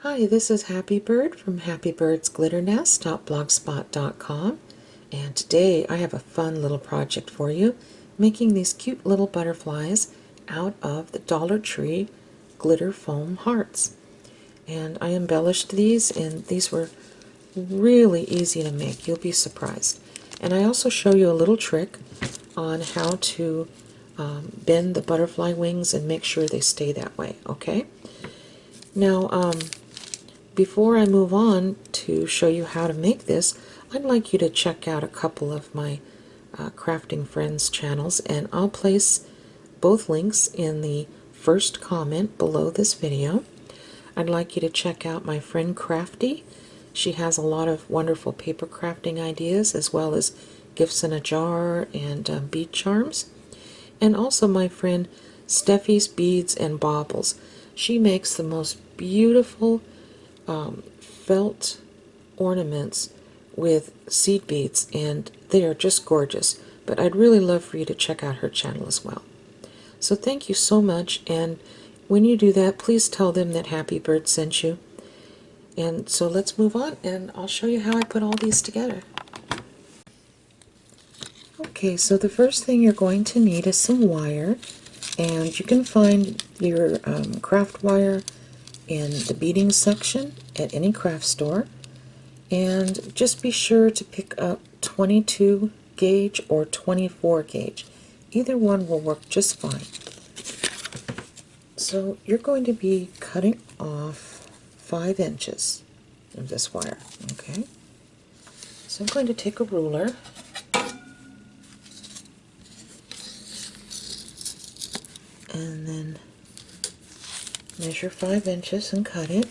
Hi, this is Happy Bird from happybirdsglitternest.blogspot.com, and today I have a fun little project for you, making these cute little butterflies out of the Dollar Tree glitter foam hearts. And I embellished these, and these were really easy to make. You'll be surprised. And I also show you a little trick on how to bend the butterfly wings and make sure they stay that way, okay? Now, before I move on to show you how to make this, I'd like you to check out a couple of my Crafting Friends channels, and I'll place both links in the first comment below this video. I'd like you to check out my friend Crafty. She has a lot of wonderful paper crafting ideas, as well as gifts in a jar and bead charms. And also my friend Steffi's Beads and Baubles. She makes the most beautiful felt ornaments with seed beads, and they are just gorgeous. But I'd really love for you to check out her channel as well. So thank you so much, and when you do that, please tell them that Happy Bird sent you. And so let's move on, and I'll show you how I put all these together. Okay, so the first thing you're going to need is some wire, and you can find your craft wire in the beading section at any craft store. And just be sure to pick up 22 gauge or 24 gauge. Either one will work just fine. So you're going to be cutting off 5 inches of this wire, okay? So I'm going to take a ruler and then measure 5 inches and cut it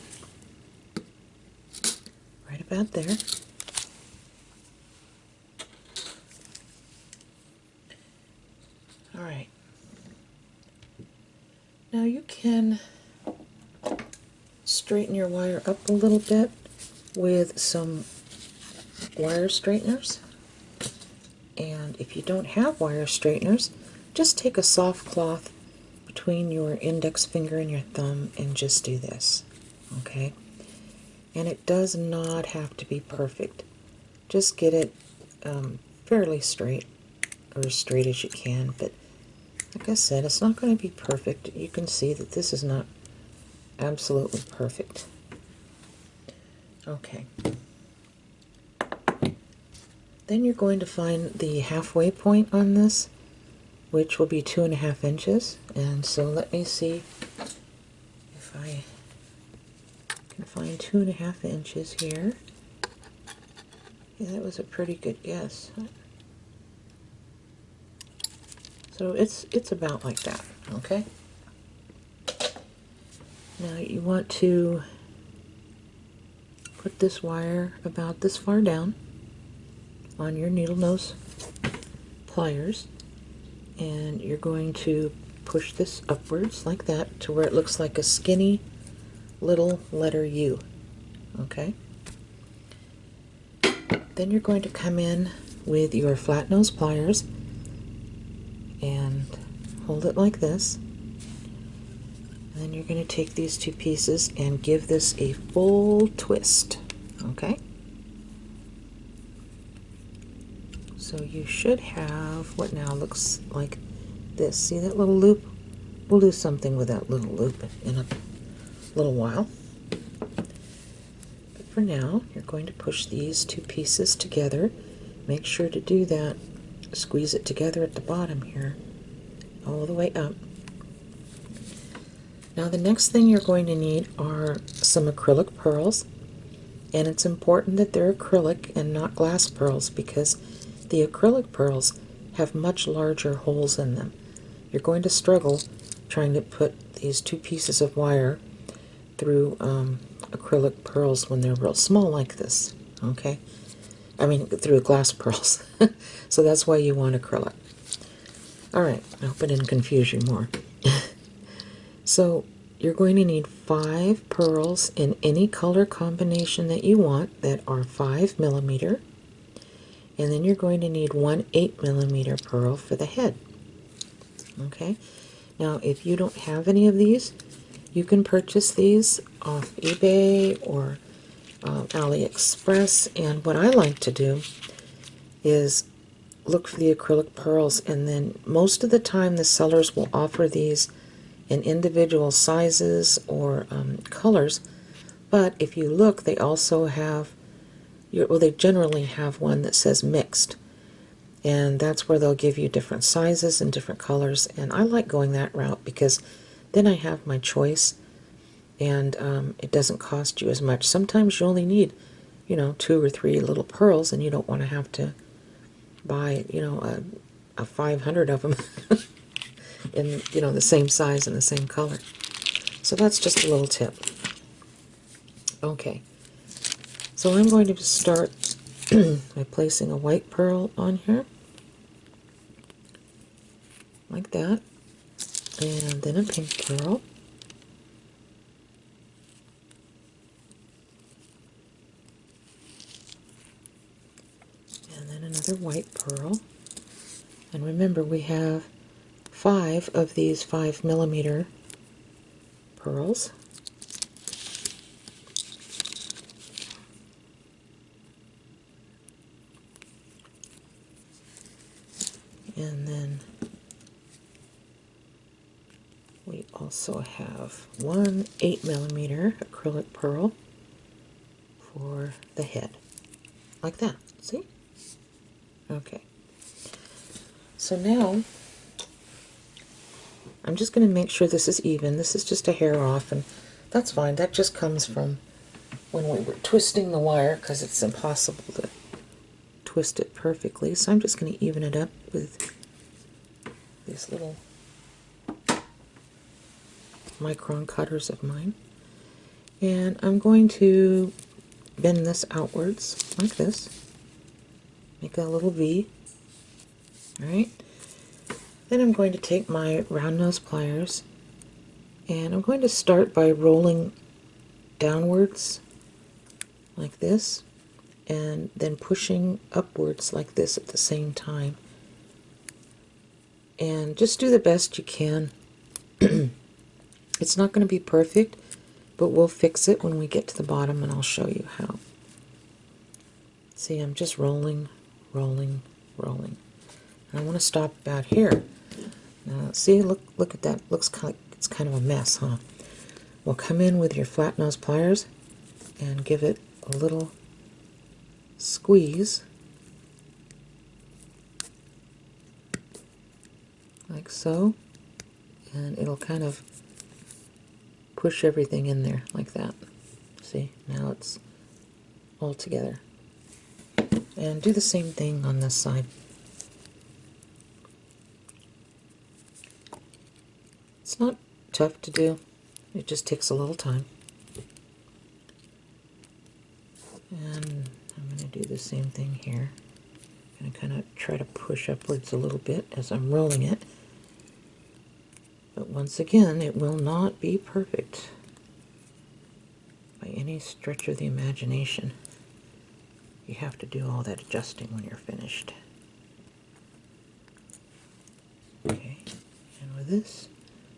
right about there. Alright. Now you can straighten your wire up a little bit with some wire straighteners. And if you don't have wire straighteners, just take a soft cloth between your index finger and your thumb and just do this, okay? And it does not have to be perfect. Just get it fairly straight, or as straight as you can. But like I said, it's not going to be perfect. You can see that this is not absolutely perfect. Okay. Then you're going to find the halfway point on this, which will be 2.5 inches. And so let me see if I can find 2.5 inches here. Yeah, that was a pretty good guess. So it's about like that, okay? Now you want to put this wire about this far down on your needle nose pliers, and you're going to push this upwards like that to where it looks like a skinny little letter U, okay? Then you're going to come in with your flat nose pliers and hold it like this. And then you're going to take these two pieces and give this a full twist, okay? So you should have what now looks like this. See that little loop? We'll do something with that little loop in a little while. But for now, you're going to push these two pieces together. Make sure to do that. Squeeze it together at the bottom here, all the way up. Now the next thing you're going to need are some acrylic pearls, and it's important that they're acrylic and not glass pearls, because the acrylic pearls have much larger holes in them. You're going to struggle trying to put these two pieces of wire through acrylic pearls when they're real small like this, okay? I mean, through glass pearls. So that's why you want acrylic. Alright, I hope I didn't confuse you more. So you're going to need 5 pearls in any color combination that you want that are 5mm. And then you're going to need 1 8mm pearl for the head. Okay? Now, if you don't have any of these, You can purchase these off eBay or AliExpress, and what I like to do is look for the acrylic pearls, and then most of the time the sellers will offer these in individual sizes or colors, but if you look, they also have they generally have one that says mixed, and that's where they'll give you different sizes and different colors, and I like going that route because then I have my choice, and it doesn't cost you as much. Sometimes you only need, 2 or 3 little pearls, and you don't want to have to buy, a 500 of them in, the same size and the same color. So that's just a little tip. Okay, so I'm going to start by placing a white pearl on here, like that, and then a pink pearl, and then another white pearl. And remember, we have 5 of these 5mm pearls. And then we also have one 8mm acrylic pearl for the head, like that. See? Okay. So now I'm just going to make sure this is even. This is just a hair off, and that's fine. That just comes from when we were twisting the wire, because it's impossible to twist it perfectly. So I'm just going to even it up with these little micron cutters of mine. And I'm going to bend this outwards like this. Make a little V. Alright. Then I'm going to take my round nose pliers, and I'm going to start by rolling downwards like this, and then pushing upwards like this at the same time. And just do the best you can. It's not going to be perfect, but we'll fix it when we get to the bottom, and I'll show you how. See, I'm just rolling, rolling, rolling. And I want to stop about here. Now, see, look at that. Looks like it's kind of a mess, huh? Well, come in with your flat nose pliers and give it a little squeeze, like so, and it'll kind of push everything in there like that. See, now it's all together. And do the same thing on this side. It's not tough to do, it just takes a little time. And I'm going to do the same thing here. I'm going to kind of try to push upwards a little bit as I'm rolling it. But once again, it will not be perfect by any stretch of the imagination. You have to do all that adjusting when you're finished. Okay, and with this,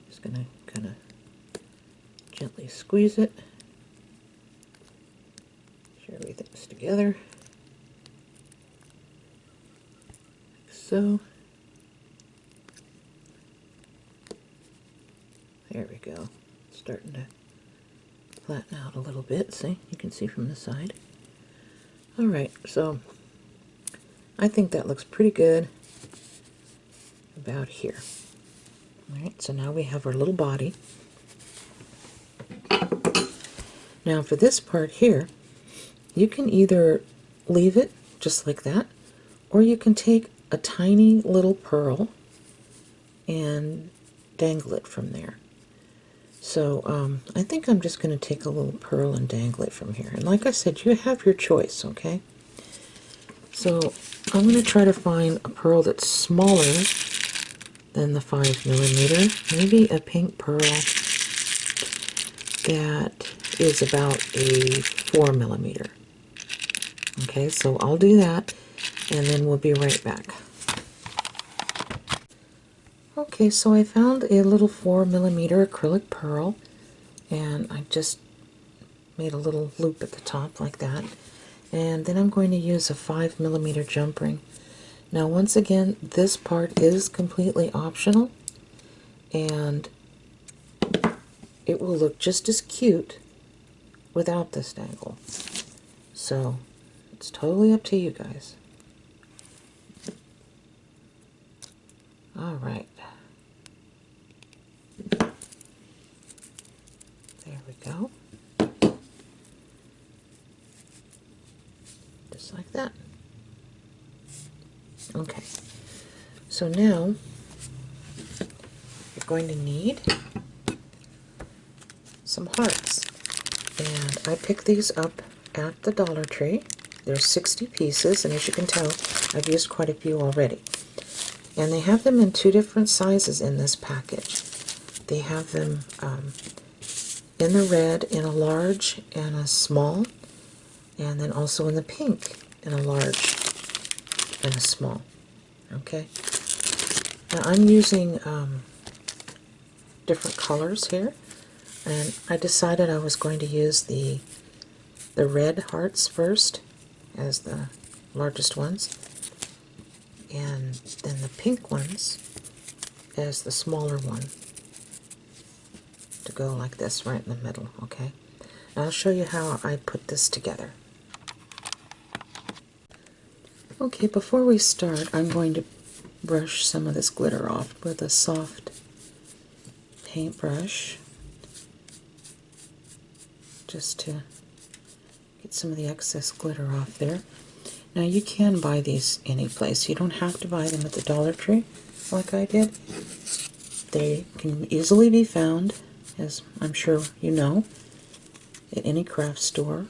just going to kind of gently squeeze it. Sure everything's together. Like so. There we go. It's starting to flatten out a little bit. See? You can see from the side. Alright, so I think that looks pretty good about here. Alright, so now we have our little body. Now for this part here, you can either leave it just like that, or you can take a tiny little pearl and dangle it from there. So I think I'm just going to take a little pearl and dangle it from here. And like I said, you have your choice, okay? So I'm going to try to find a pearl that's smaller than the 5mm. Maybe a pink pearl that is about a 4mm. Okay, so I'll do that, and then we'll be right back. Okay, so I found a little 4mm acrylic pearl. and I just made a little loop at the top like that. And then I'm going to use a 5mm jump ring. Now once again, this part is completely optional, and it will look just as cute without this dangle. So it's totally up to you guys. All right. There we go. Just like that. Okay. So now you're going to need some hearts. And I picked these up at the Dollar Tree. There's 60 pieces, and as you can tell, I've used quite a few already. And they have them in 2 different sizes in this package. They have them in the red, in a large and a small, and then also in the pink, in a large and a small. Okay? Now I'm using different colors here, and I decided I was going to use the red hearts first as the largest ones, and then the pink ones as the smaller one, to go like this right in the middle. Okay, and I'll show you how I put this together. Okay, before we start, I'm going to brush some of this glitter off with a soft paintbrush, just to get some of the excess glitter off there. Now you can buy these any place. You don't have to buy them at the Dollar Tree like I did. They can easily be found, as I'm sure you know, at any craft store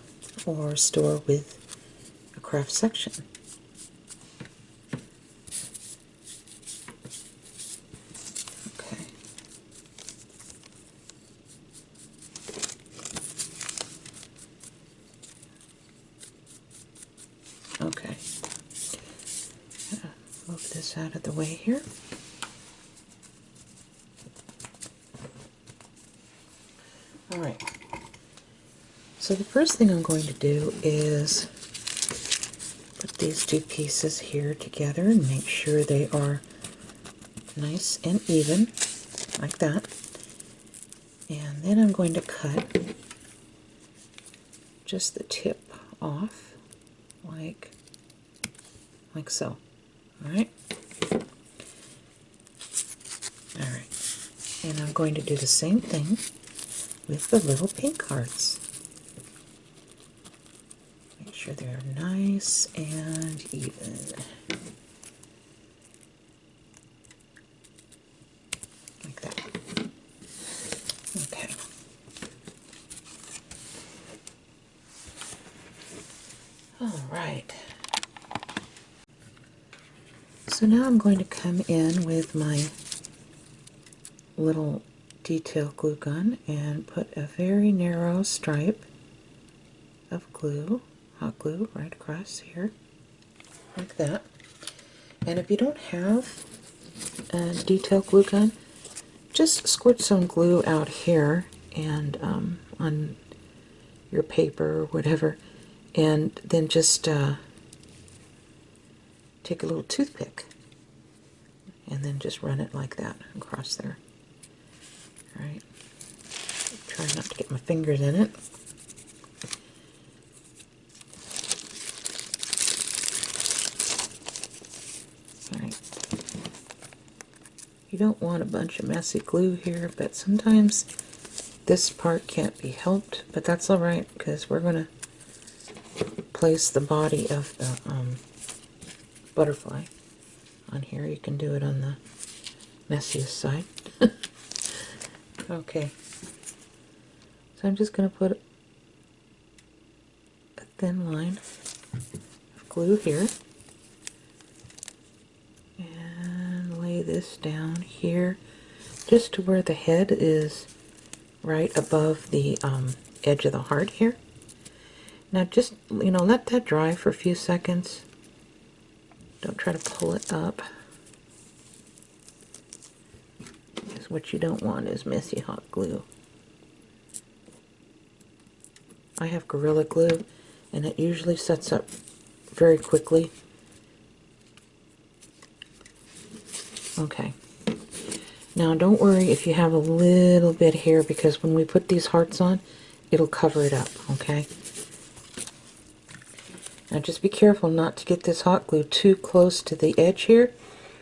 or store with a craft section. Okay. Okay. Move this out of the way here. Alright. So the first thing I'm going to do is put these 2 pieces here together and make sure they are nice and even, like that. And then I'm going to cut just the tip off, like so. Alright? Alright. And I'm going to do the same thing with the little pink hearts. Make sure they're nice and even. Like that. Okay. Alright. So now I'm going to come in with my little detail glue gun and put a very narrow stripe of glue, hot glue, right across here, like that. And if you don't have a detail glue gun, just squirt some glue out here and on your paper or whatever, and then just take a little toothpick and then just run it like that across there. Alright, try not to get my fingers in it. Alright, you don't want a bunch of messy glue here, but sometimes this part can't be helped, but that's alright, because we're going to place the body of the butterfly on here. You can do it on the messiest side. Okay, so I'm just going to put a thin line of glue here and lay this down here just to where the head is right above the edge of the heart here. Now just, let that dry for a few seconds. Don't try to pull it up, because what you don't want is messy hot glue. I have Gorilla Glue, and it usually sets up very quickly. Okay. Now don't worry if you have a little bit here, because when we put these hearts on, it'll cover it up, okay? Now just be careful not to get this hot glue too close to the edge here,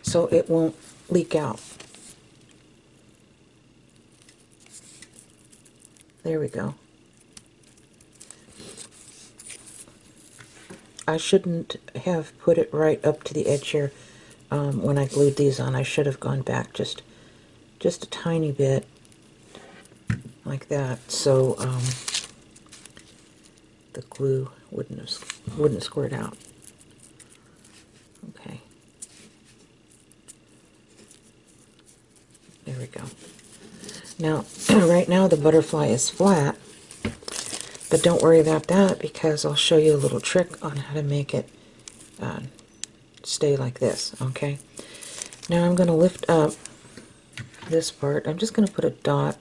so it won't leak out. There we go. I shouldn't have put it right up to the edge here when I glued these on. I should have gone back just a tiny bit, like that, so the glue wouldn't squirt out. Okay. There we go. Now, right now the butterfly is flat, but don't worry about that, because I'll show you a little trick on how to make it stay like this, okay? Now I'm going to lift up this part. I'm just going to put a dot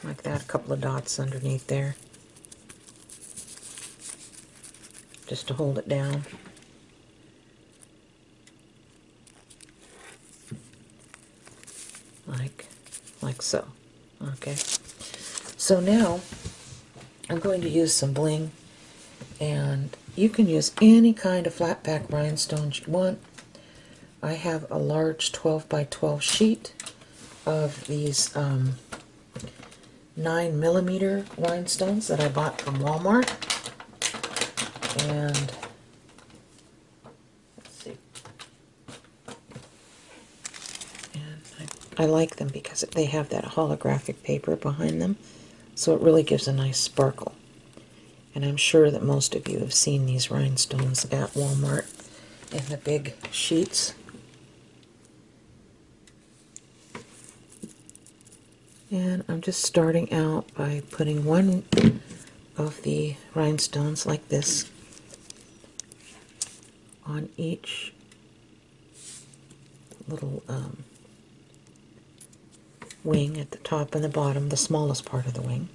like that, a couple of dots underneath there, just to hold it down. Like so. Okay. So now I'm going to use some bling, and you can use any kind of flat back rhinestones you want. I have a large 12 by 12 sheet of these 9mm rhinestones that I bought from Walmart, and let's see, and I like them because they have that holographic paper behind them, so it really gives a nice sparkle. And I'm sure that most of you have seen these rhinestones at Walmart in the big sheets. And I'm just starting out by putting one of the rhinestones like this on each little wing at the top and the bottom, the smallest part of the wing.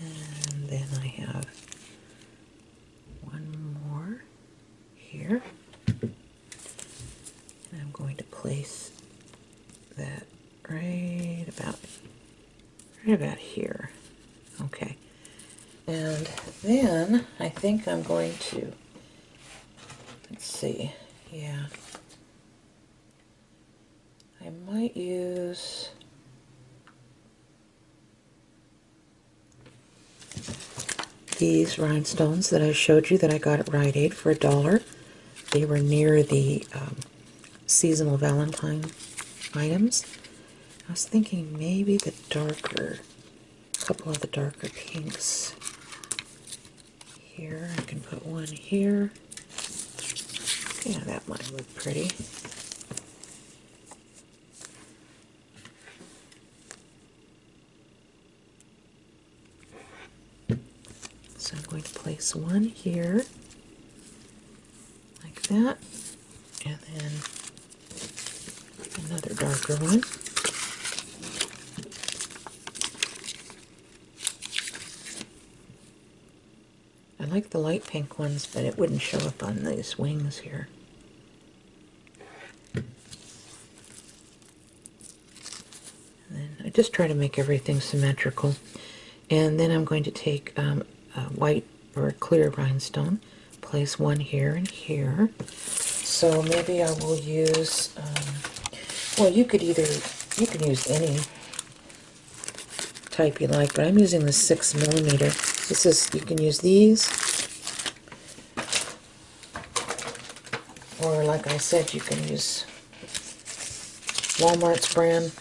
And then I have one more here. And I'm going to place that right about here. Okay. And then I think I'm going to, let's see, yeah, I might use these rhinestones that I showed you that I got at Rite Aid for $1. They were near the seasonal Valentine items. I was thinking maybe a couple of the darker pinks here. I can put one here. Yeah, that might look pretty. So I'm going to place one here, like that, and then another darker one. I like the light pink ones, but it wouldn't show up on these wings here. And then I just try to make everything symmetrical. And then I'm going to take a white or a clear rhinestone, place one here and here. So maybe I will use, well, you can use any type you like, but I'm using the 6mm. This is, you can use these, or like I said, you can use Walmart's brand.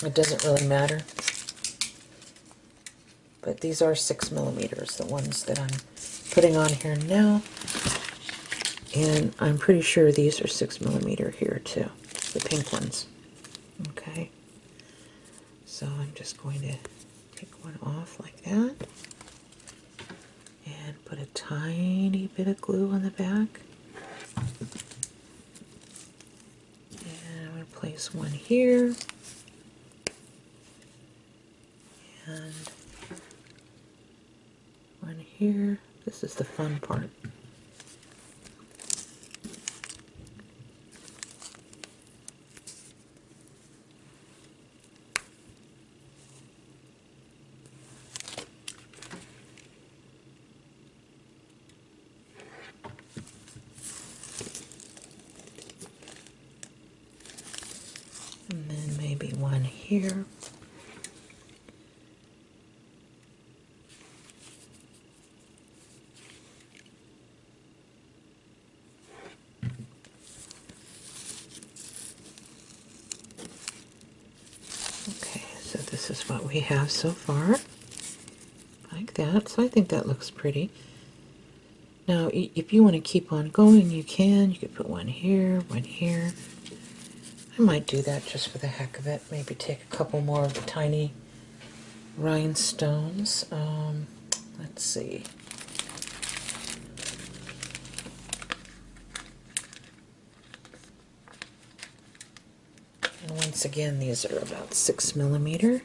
It doesn't really matter. But these are 6mm, the ones that I'm putting on here now. And I'm pretty sure these are 6mm here too, the pink ones. Okay. So I'm just going to take one off like that. And put a tiny bit of glue on the back. There's one here, and one here. This is the fun part. And then maybe one here. Okay, so this is what we have so far. Like that. So I think that looks pretty. Now, if you want to keep on going, you can. You could put one here, one here. I might do that just for the heck of it. Maybe take a couple more of the tiny rhinestones. Let's see. And once again, these are about 6 millimeter.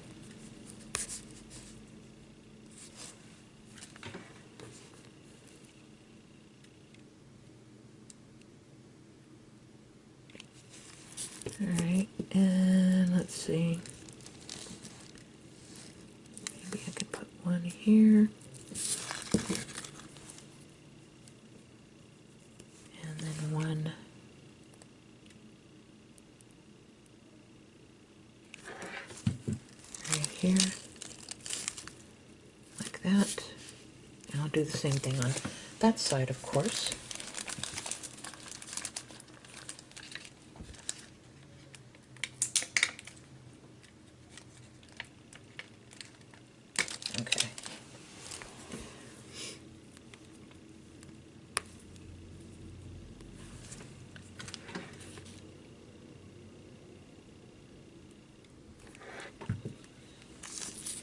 Alright, and let's see. Maybe I could put one here. And then one right here. Like that. And I'll do the same thing on that side, of course. Okay.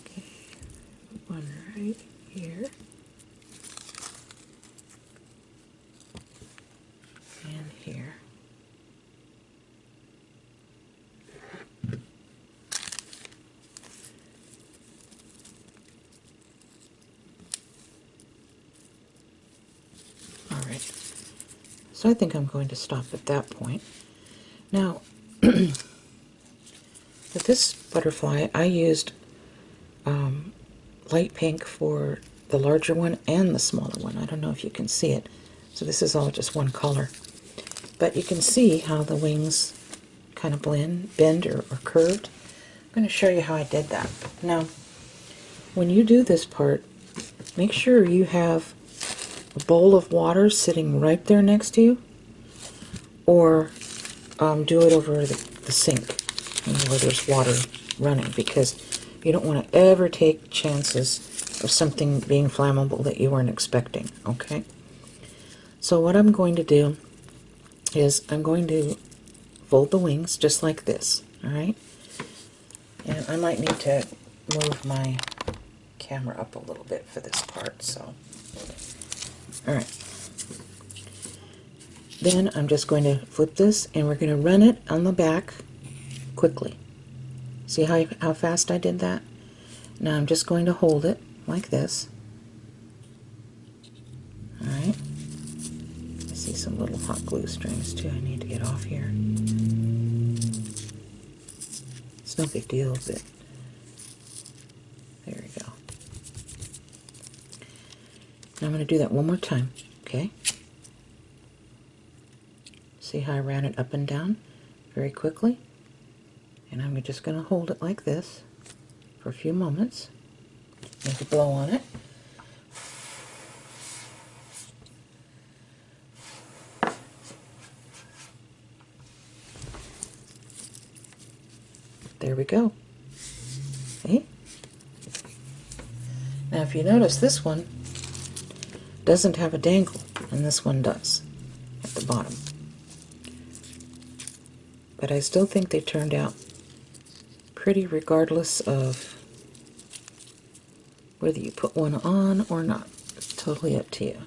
Okay, one right here. And here. Alright, so I think I'm going to stop at that point. Now, with this butterfly, I used light pink for the larger one and the smaller one. I don't know if you can see it. So this is all just one color. But you can see how the wings kind of bend or curved. I'm going to show you how I did that. Now, when you do this part, make sure you have a bowl of water sitting right there next to you, or do it over the sink where there's water running, because you don't want to ever take chances of something being flammable that you weren't expecting, okay? So what I'm going to do is I'm going to fold the wings just like this, alright? And I might need to move my camera up a little bit for this part, so. Alright. Then I'm just going to flip this and we're going to run it on the back quickly. See how fast I did that? Now I'm just going to hold it like this. Alright. I see some little hot glue strings too I need to get off here. It's no big deal, but there we go. Now I'm going to do that one more time, okay? See how I ran it up and down very quickly? And I'm just going to hold it like this for a few moments. Make a blow on it. There we go. See? Now if you notice, this one doesn't have a dangle, and this one does at the bottom. But I still think they turned out pretty regardless of whether you put one on or not. It's totally up to you.